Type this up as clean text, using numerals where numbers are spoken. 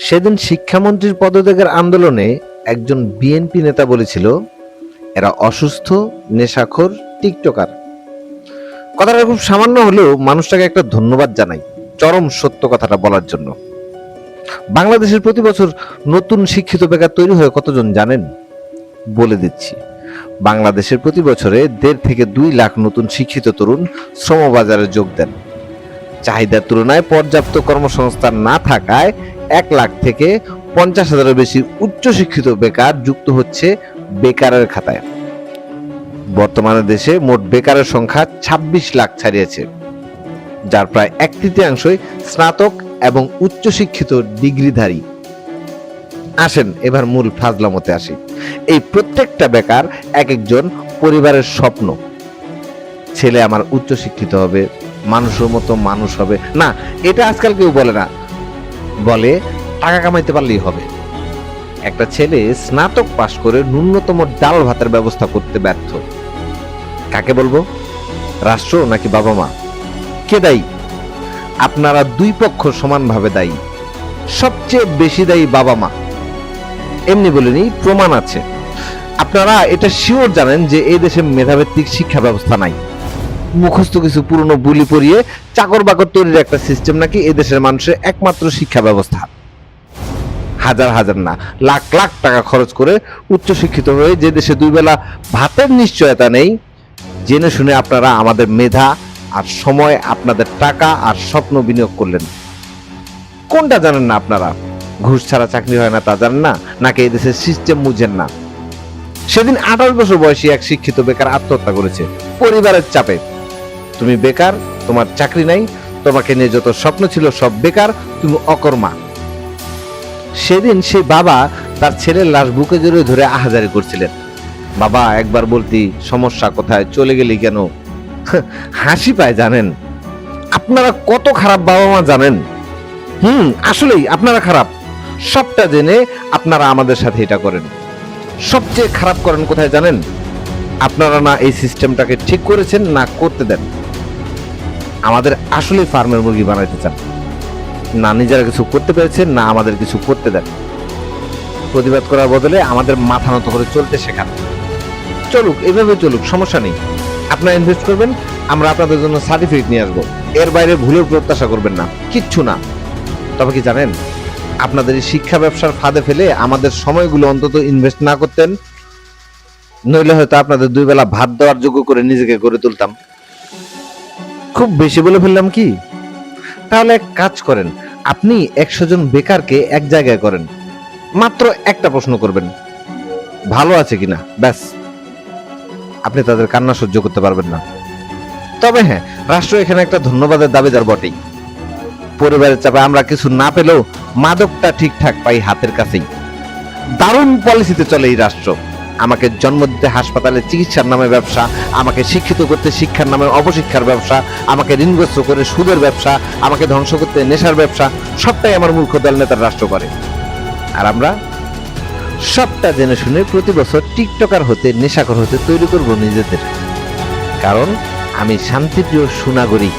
সেদিন শিক্ষামন্ত্রীর পদত্যাগের আন্দোলনে একজন বিএনপি নেতা বলেছিল, এরা অসুস্থ, নেশাখোর, টিকটকার। কথাটা খুব সামান্য হলেও মানুষটাকে একটা ধন্যবাদ জানাই চরম সত্য কথাটা বলার জন্য। বাংলাদেশের প্রতি বছর নতুন শিক্ষিত বেকার তৈরি হয়ে কতজন জানেন? বলে দিচ্ছি, বাংলাদেশের প্রতি বছরে 1.5 থেকে 2 লাখ নতুন শিক্ষিত তরুণ শ্রমবাজারে যোগ দেন। চাহিদার তুলনায় পর্যাপ্ত কর্মসংস্থান না থাকায় 1 লাখ থেকে 50,000-এর বেশি উচ্চশিক্ষিত বেকার যুক্ত হচ্ছে বেকারের খাতায়। বর্তমানে দেশে মোট বেকারের সংখ্যা 26 লাখ ছাড়িয়েছে, যার প্রায় 1/3 স্নাতক এবং উচ্চশিক্ষিত ডিগ্রিধারী। আসেন এবার মূল ফাজলামতে আসি। এই প্রত্যেকটা বেকার এক একজন পরিবারের স্বপ্ন। ছেলে আমার উচ্চশিক্ষিত হবে, মানুষের মতো মানুষ হবে। না, এটা আজকাল কেউ বলে না, বলে টাকা কামাইতে পারলেই হবে। একটা ছেলে স্নাতক পাশ করে ন্যূনতম ডাল ভাতের ব্যবস্থা করতে ব্যর্থ। কাকে বলবো? রাষ্ট্র নাকি বাবা মা? কে দায়ী? আপনারা দুই পক্ষ সমানভাবে দায়ী। সবচেয়ে বেশি দায়ী বাবা মা। এমনি বলিনি, প্রমাণ আছে। আপনারা এটা শিওর জানেন যে এই দেশে মেধাভিত্তিক শিক্ষা ব্যবস্থা নাই। মুখস্থ কিছু পুরনো বুলি পড়িয়ে চাকর বাকর তৈরির একটা সিস্টেম নাকি এদেশের মানুষের একমাত্র শিক্ষা ব্যবস্থা। হাজার হাজার না, লাখ লাখ টাকা খরচ করে উচ্চশিক্ষিত হয়ে যে দেশে 2 বেলা ভাতের নিশ্চয়তা নেই, জেনে শুনে আপনারা আমাদের মেধা আর সময়, আপনাদের টাকা আর স্বপ্ন বিনিয়োগ করলেন। কোনটা জানেন না আপনারা? ঘুষ ছাড়া চাকরি হয় না তা জানেন না, নাকি এই দেশের সিস্টেম বুঝেন না? সেদিন 28 বছর বয়সী এক শিক্ষিত বেকার আত্মহত্যা করেছে পরিবারের চাপে। তুমি বেকার, তোমার চাকরি নাই, তোমাকে নিয়ে যত স্বপ্ন ছিল সব বেকার, তুমি অকর্মা। সেদিন সেই বাবা তার ছেলের লাশ বুকে জড়িয়ে ধরে আহাজারি করছিলেন। বাবা, একবার বলতি সমস্যা কোথায়, চলে গেলি কেন? হাসি পায় জানেন? আপনারা কত খারাপ বাবা মা জানেন? আসলেই আপনারা খারাপ। সবটা জেনে আপনারা আমাদের সাথে এটা করেন। সবচেয়ে খারাপ করেন কোথায় জানেন? আপনারা না এই সিস্টেমটাকে ঠিক করেছেন, না করতে দেন। আমাদের আসলে ফার্মের মুরগি বানাইতে চান, না নিজেরা কিছু করতে পেরেছেন, না আমাদের কিছু করতে দেন। প্রতিবাদ করার বদলে আমাদের মাথা নত করে চলতে শেখান। চলুক, এভাবে চলুক, সমস্যা নেই। আপনারা ইনভেস্ট করবেন, আমরা আপনাদের জন্য সার্টিফিকেট নিয়ে আসবো। এর বাইরে ভুলের প্রত্যাশা করবেন না, কিচ্ছু না। তবে কি জানেন, আপনাদের এই শিক্ষা ব্যবসার ফাঁদে ফেলে আমাদের সময়গুলো অন্তত ইনভেস্ট না করতেন, নইলে হয়তো আপনাদের 2 বেলা ভাত দেওয়ার যোগ্য করে নিজেকে গড়ে তুলতাম। খুব বেশি বলে ফেললাম কি? তাহলে এক কাজ করেন, আপনি 100 জন বেকারকে এক জায়গায় করেন, মাত্র একটা প্রশ্ন করবেন, ভালো আছে কিনা, ব্যাস। আপনি তাদের কান্না সহ্য করতে পারবেন না। তবে হ্যাঁ, রাষ্ট্র এখানে একটা ধন্যবাদের দাবিদার বটেই। পরিবারের চাপে আমরা কিছু না পেলেও মাদকটা ঠিকঠাক পাই হাতের কাছেই। দারুণ পলিসিতে চলে এই রাষ্ট্র। আমাকে জন্ম দিতে হাসপাতালে চিকিৎসার নামে ব্যবসা, আমাকে শিক্ষিত করতে শিক্ষার নামে অপশিক্ষার ব্যবসা, আমাকে ঋণগ্রস্ত করে সুদের ব্যবসা, আমাকে ধ্বংস করতে নেশার ব্যবসা, সবটাই আমার মূর্খ দল নেতার রাষ্ট্র করে। আর আমরা সবটা জেনে শুনে প্রতি বছর টিকটকার হতে, নেশাখোর হতে তৈরি করব নিজেদের। কারণ আমি শান্তিপ্রিয় সুনাগরিক।